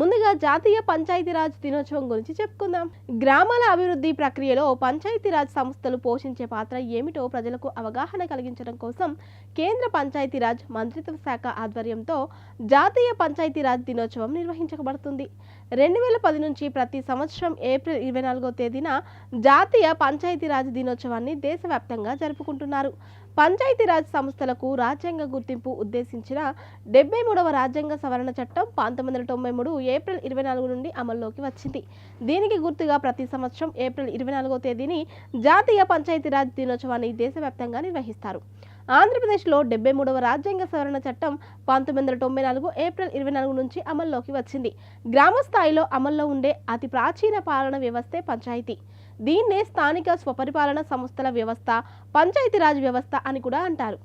ముందుగా జాతీయ పంచాయతీరాజ్ దినోత్సవం గురించి చెప్పుకుందాం. గ్రామాల అభివృద్ధి ప్రక్రియలో పంచాయతీరాజ్ సంస్థలు పోషించే పాత్ర ఏమిటో ప్రజలకు అవగాహన కలిగించడం కోసం కేంద్ర పంచాయతీరాజ్ మంత్రిత్వ శాఖ ఆధ్వర్యంతో జాతీయ పంచాయతీరాజ్ దినోత్సవం నిర్వహించబడుతుంది. 2010 నుంచి ప్రతి సంవత్సరం ఏప్రిల్ 24వ తేదీన జాతీయ పంచాయతీరాజ్ దినోత్సవాన్ని దేశవ్యాప్తంగా జరుపుకుంటున్నారు. పంచాయతీరాజ్ సంస్థలకు రాజ్యాంగ గుర్తింపు ఉద్దేశించిన 73వ రాజ్యాంగ సవరణ చట్టం 1993 ఏప్రిల్ 24 నుండి అమల్లోకి వచ్చింది. దీనికి గుర్తుగా ప్రతి సంవత్సరం ఏప్రిల్ 24వ తేదీని జాతీయ పంచాయతీరాజ్ దినోత్సవాన్ని దేశవ్యాప్తంగా నిర్వహిస్తారు. ఆంధ్రప్రదేశ్లో 73వ రాజ్యాంగ సవరణ చట్టం 1994 ఏప్రిల్ 24 నుంచి అమల్లోకి వచ్చింది. గ్రామ స్థాయిలో అమల్లో ఉండే అతి ప్రాచీన పాలన వ్యవస్థే పంచాయతీ. దీన్నే స్థానిక స్వపరిపాలన సంస్థల వ్యవస్థ, పంచాయతీరాజ్ వ్యవస్థ అని కూడా అంటారు.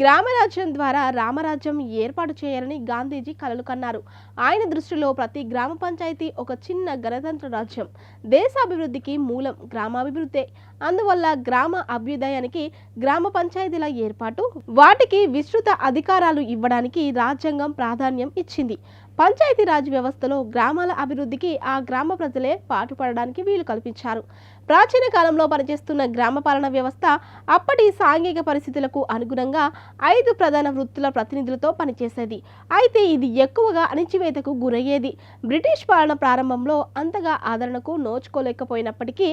గ్రామరాజ్యం ద్వారా రామరాజ్యం ఏర్పాటు చేయాలని గాంధీజీ కలలు కన్నారు. ఆయన దృష్టిలో ప్రతి గ్రామ పంచాయతీ ఒక చిన్న గణతంత్ర రాజ్యం. దేశాభివృద్ధికి మూలం గ్రామాభివృద్ధే. అందువల్ల గ్రామ అభ్యుదయానికి గ్రామ పంచాయతీల ఏర్పాటు, వాటికి విస్తృత అధికారాలు ఇవ్వడానికి రాజ్యాంగం ప్రాధాన్యం ఇచ్చింది. పంచాయతీరాజ్ వ్యవస్థలో గ్రామాల అభివృద్ధికి ఆ గ్రామ ప్రజలే పాటుపడడానికి వీలు కల్పించారు. ప్రాచీన కాలంలో పనిచేస్తున్న గ్రామ పాలన వ్యవస్థ అప్పటి సాంఘిక పరిస్థితులకు అనుగుణంగా 5 ప్రధాన వృత్తుల ప్రతినిధులతో పనిచేసేది. అయితే ఇది ఎక్కువగా అణిచివేతకు గురయ్యేది. బ్రిటిష్ పాలన ప్రారంభంలో అంతగా ఆదరణకు నోచుకోలేకపోయినప్పటికీ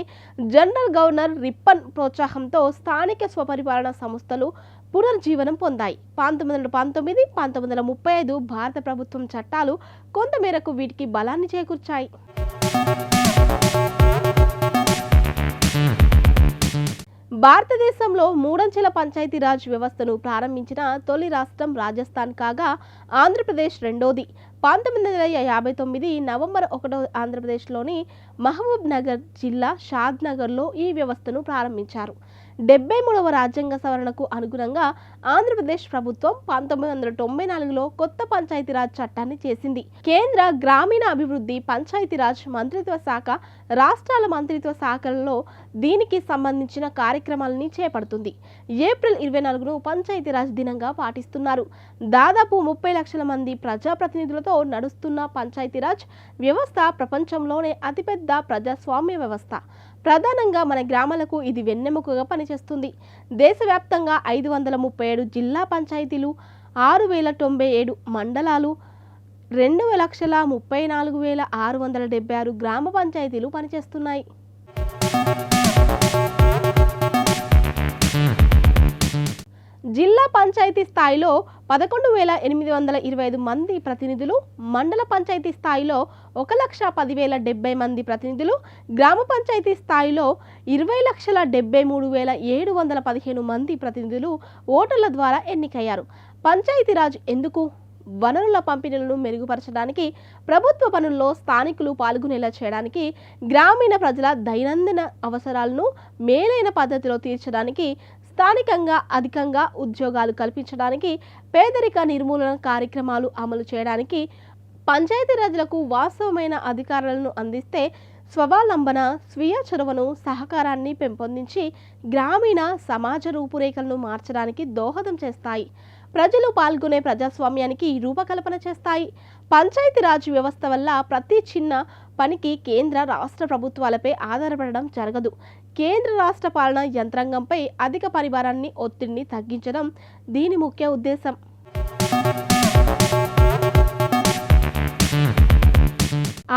జనరల్ గవర్నర్ రిప్పన్ ప్రోత్సాహంతో స్థానిక స్వపరిపాలన సంస్థలు పునర్జీవనం పొందాయి. 1919, 1935 భారత ప్రభుత్వం చట్టాలు కొంతమేరకు వీటికి బలాన్ని చేకూర్చాయి. భారతదేశంలో మూడంచెల పంచాయతీరాజ్ వ్యవస్థను ప్రారంభించిన తొలి రాష్ట్రం రాజస్థాన్ కాగా ఆంధ్రప్రదేశ్ రెండోది. 1959 నవంబర్ 1 ఆంధ్రప్రదేశ్లోని మహబూబ్ నగర్ జిల్లా షాద్ నగర్లో ఈ వ్యవస్థను ప్రారంభించారు. 73వ రాజ్యాంగ సవరణకు అనుగుణంగా ఆంధ్రప్రదేశ్ ప్రభుత్వం 1994లో కొత్త పంచాయతీరాజ్ చట్టాన్ని చేసింది. కేంద్ర గ్రామీణ అభివృద్ధి పంచాయతీరాజ్ మంత్రిత్వ శాఖ రాష్ట్రాల మంత్రిత్వ శాఖలలో దీనికి సంబంధించిన కార్యక్రమాలని చేపడుతుంది. ఏప్రిల్ 24ను పంచాయతీరాజ్ దినంగా పాటిస్తున్నారు. దాదాపు 30 లక్షల మంది ప్రజాప్రతినిధులతో నడుస్తున్న పంచాయతీరాజ్ వ్యవస్థ ప్రపంచంలోనే అతిపెద్ద ప్రజాస్వామ్య వ్యవస్థ. ప్రధానంగా మన గ్రామాలకు ఇది వెన్నెముకగా పనిచేస్తుంది. దేశవ్యాప్తంగా 537 జిల్లా పంచాయతీలు, 6097 మండలాలు, 2,34,676 గ్రామ పంచాయతీలు పనిచేస్తున్నాయి. జిల్లా పంచాయతీ స్థాయిలో 11,825 మంది ప్రతినిధులు, మండల పంచాయతీ స్థాయిలో 1,10,070 మంది ప్రతినిధులు, గ్రామ పంచాయతీ స్థాయిలో 20,73,715 మంది ప్రతినిధులు ఓటర్ల ద్వారా ఎన్నికయ్యారు. పంచాయతీరాజ్ ఎందుకు? వనరుల పంపిణీలను మెరుగుపరచడానికి, ప్రభుత్వ పనుల్లో స్థానికులు పాల్గొనేలా చేయడానికి, గ్రామీణ ప్రజల దైనందిన అవసరాలను మేలైన పద్ధతిలో తీర్చడానికి, స్థానికంగా అధికంగా ఉద్యోగాలు కల్పించడానికి, పేదరిక నిర్మూలన కార్యక్రమాలు అమలు చేయడానికి, పంచాయతీరాజ్లకు వాస్తవమైన అధికారాలను అందిస్తే స్వావలంబన, స్వీయ చొరవను, సహకారాన్ని పెంపొందించి గ్రామీణ సమాజ రూపురేఖలను మార్చడానికి దోహదం చేస్తాయి. ప్రజలు పాల్గొనే ప్రజాస్వామ్యానికి రూపకల్పన చేస్తాయి. పంచాయతీరాజ్ వ్యవస్థ వల్ల ప్రతి చిన్న పనికి కేంద్ర రాష్ట్ర ప్రభుత్వాలపై ఆధారపడడం జరగదు. కేంద్ర రాష్ట్ర పాలనా యంత్రాంగంపై అధిక పరిభారాన్ని, ఒత్తిడిని తగ్గించడం దీని ముఖ్య ఉద్దేశం.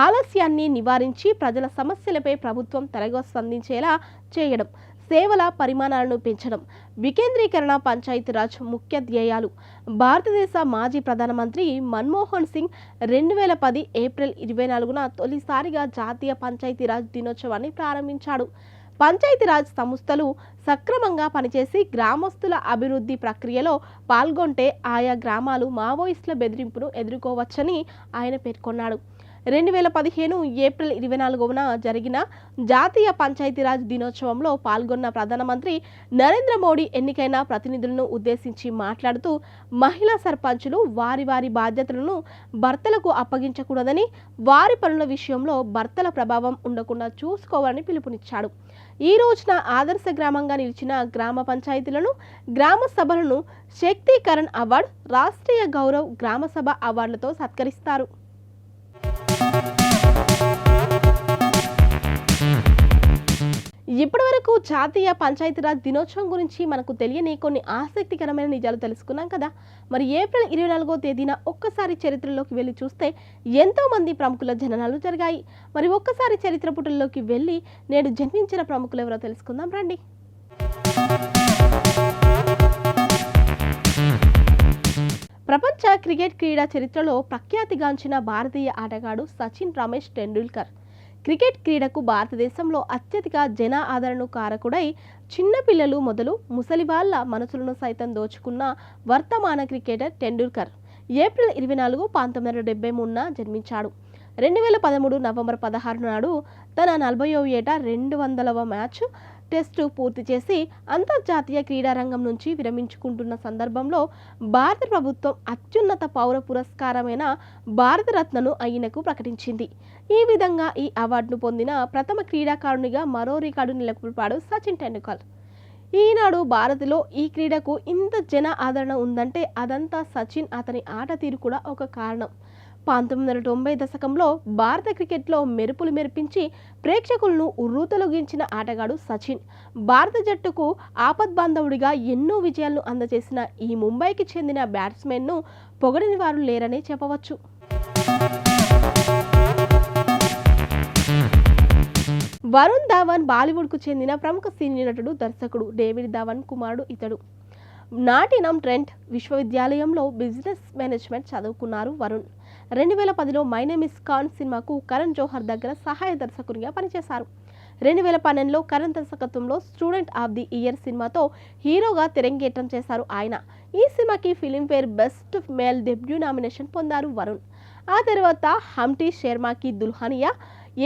ఆలస్యాన్ని నివారించి ప్రజల సమస్యలపై ప్రభుత్వం త్వరగా స్పందించేలా చేయడం, సేవల పరిమాణాలను పెంచడం, వికేంద్రీకరణ పంచాయతీరాజ్ ముఖ్య ధ్యేయాలు. భారతదేశ మాజీ ప్రధానమంత్రి మన్మోహన్ సింగ్ 2010 ఏప్రిల్ 24న తొలిసారిగా జాతీయ పంచాయతీరాజ్ దినోత్సవాన్ని ప్రారంభించాడు. పంచాయతీరాజ్ సంస్థలు సక్రమంగా పనిచేసి గ్రామస్తుల అభివృద్ధి ప్రక్రియలో పాల్గొంటే ఆయా గ్రామాలు మావోయిస్టుల బెదిరింపును ఎదుర్కోవచ్చని ఆయన పేర్కొన్నాడు. 2015 ఏప్రిల్ 24న జరిగిన జాతీయ పంచాయతీరాజ్ దినోత్సవంలో పాల్గొన్న ప్రధానమంత్రి నరేంద్ర మోడీ ఎన్నికైన ప్రతినిధులను ఉద్దేశించి మాట్లాడుతూ మహిళా సర్పంచులు వారి వారి బాధ్యతలను భర్తలకు అప్పగించకూడదని, వారి పనుల విషయంలో భర్తల ప్రభావం ఉండకుండా చూసుకోవాలని పిలుపునిచ్చాడు. ఈ రోజున ఆదర్శ గ్రామంగా నిలిచిన గ్రామ పంచాయతీలను, గ్రామ సభలను శక్తీకరణ్ అవార్డు, రాష్ట్రీయ గౌరవ్ గ్రామ సభ అవార్డులతో సత్కరిస్తారు. ఇప్పటివరకు జాతీయ పంచాయతీరాజ్ దినోత్సవం గురించి మనకు తెలియని కొన్ని ఆసక్తికరమైన నిజాలు తెలుసుకున్నాం కదా. మరి ఏప్రిల్ 24వ తేదీన ఒక్కసారి చరిత్రలోకి వెళ్ళి చూస్తే ఎంతో మంది ప్రముఖుల జననాలు జరిగాయి. మరి ఒక్కసారి చరిత్ర పుటల్లోకి వెళ్ళి నేడు జన్మించిన ప్రముఖులు ఎవరో తెలుసుకుందాం రండి. ప్రపంచ క్రికెట్ క్రీడా చరిత్రలో ప్రఖ్యాతిగాంచిన భారతీయ ఆటగాడు సచిన్ రమేష్ టెండూల్కర్. క్రికెట్ క్రీడకు భారతదేశంలో అత్యధిక జన ఆదరణకు కారకుడై చిన్నపిల్లలు మొదలు ముసలి వాళ్ళ మనసులను సైతం దోచుకున్న వర్తమాన క్రికెటర్ టెండూల్కర్ ఏప్రిల్ 24, 1973న జన్మించాడు. 2013 నవంబర్ 16 నాడు తన 40వ ఏట 200వ మ్యాచ్ టెస్టు పూర్తి చేసి అంతర్జాతీయ క్రీడారంగం నుంచి విరమించుకుంటున్న సందర్భంలో భారత ప్రభుత్వం అత్యున్నత పౌర పురస్కారమైన భారతరత్నను ఆయనకు ప్రకటించింది. ఈ విధంగా ఈ అవార్డును పొందిన ప్రథమ క్రీడాకారునిగా మరో రికార్డు నెలకొల్పాడు సచిన్ టెండూల్కర్. ఈనాడు భారత్లో ఈ క్రీడకు ఇంత జన ఆదరణ ఉందంటే అదంతా సచిన్, అతని ఆట తీరు కూడా ఒక కారణం. 1990 దశకంలో భారత క్రికెట్లో మెరుపులు మెరిపించి ప్రేక్షకులను ఉర్రూతలొగించిన ఆటగాడు సచిన్. భారత జట్టుకు ఆపద్బాంధవుడిగా ఎన్నో విజయాలను అందజేసిన ఈ ముంబైకి చెందిన బ్యాట్స్మెన్ను పొగడని వారు లేరనే చెప్పవచ్చు. వరుణ్ ధావన్ బాలీవుడ్కు చెందిన ప్రముఖ సినీ నటుడు, దర్శకుడు. డేవిడ్ ధావన్ కుమారుడు ఇతడు. నాటినం ట్రెంట్ విశ్వవిద్యాలయంలో బిజినెస్ మేనేజ్మెంట్ చదువుకున్నారు వరుణ్. 2010లో మై నేమ్ ఇస్ ఖాన్ సినిమాకు కరణ్ జోహర్ దగ్గర సహాయ దర్శకునిగా పనిచేశారు. 2012లో కరణ్ దర్శకత్వంలో స్టూడెంట్ ఆఫ్ ది ఇయర్ సినిమాతో హీరోగా తెరంగేట్రం చేశారు ఆయన. ఈ సినిమాకి Filmfare best male debut nomination పొందారు వరుణ్. ఆ తర్వాత హంటీ శర్మాకి దుల్హనియా,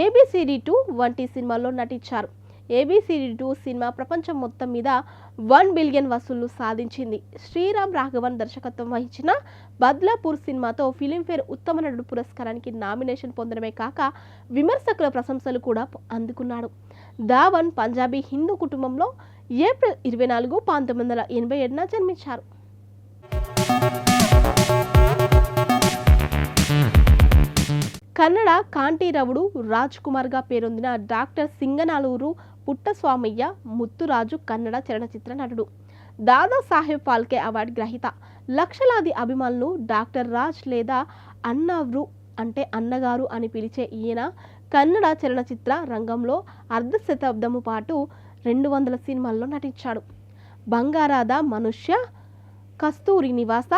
ఏబిసిడి 2 వంటి సినిమాల్లో నటించారు. ఏబిసిడి 2 సినిమా ప్రపంచం మొత్తం మీద 1 బిలియన్ వసూళ్లు సాధించింది. శ్రీరామ్ రాఘవన్ దర్శకత్వం వహించిన బద్లాపూర్ సినిమాతో ఫిలింఫేర్ ఉత్తమ నటుడు పురస్కారానికి నామినేషన్ పొందడమే కాక విమర్శకుల ప్రశంసలు కూడా అందుకున్నాడు. ధావన్ పంజాబీ హిందూ కుటుంబంలో ఏప్రిల్ 24, 1987న జన్మించారు. కన్నడ కాంటీరవుడు రాజ్ కుమార్గా పేరొందిన డాక్టర్ సింగనాలూరు పుట్టస్వామయ్య ముత్తురాజు కన్నడ చలనచిత్ర నటుడు, దాదాసాహెబ్ ఫాల్కే అవార్డు గ్రహీత. లక్షలాది అభిమానులు డాక్టర్ రాజ్ లేదా అన్నవ్రు అంటే అన్నగారు అని పిలిచే ఈయన కన్నడ చలనచిత్ర రంగంలో అర్ధ శతాబ్దము పాటు 200 సినిమాల్లో నటించాడు. బంగారాద మనుష్య, కస్తూరి నివాస,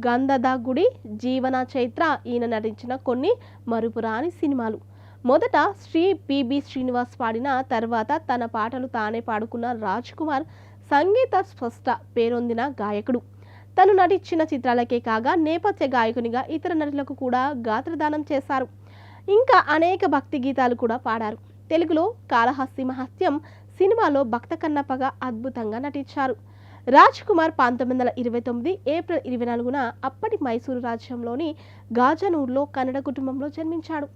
గంధద గుడి, జీవన చైత్ర ఈయన నటించిన కొన్ని మరుపురాని సినిమాలు. మొదట శ్రీ పిబి శ్రీనివాస్ పాడిన తర్వాత తన పాటలు తానే పాడుకున్న రాజ్ కుమార్ సంగీత స్పష్ట పేరొందిన గాయకుడు. తను నటించిన చిత్రాలకే కాగా నేపథ్య గాయకునిగా ఇతర నటులకు కూడా గాత్రదానం చేశారు. ఇంకా అనేక భక్తి గీతాలు కూడా పాడారు. తెలుగులో కాళహస్తి మహత్యం సినిమాలో భక్త కన్నప్పగా అద్భుతంగా నటించారు. రాజ్ కుమార్ 1929 ఏప్రిల్ 24న అప్పటి మైసూరు రాజ్యంలోని గాజనూర్లో కన్నడ కుటుంబంలో జన్మించాడు.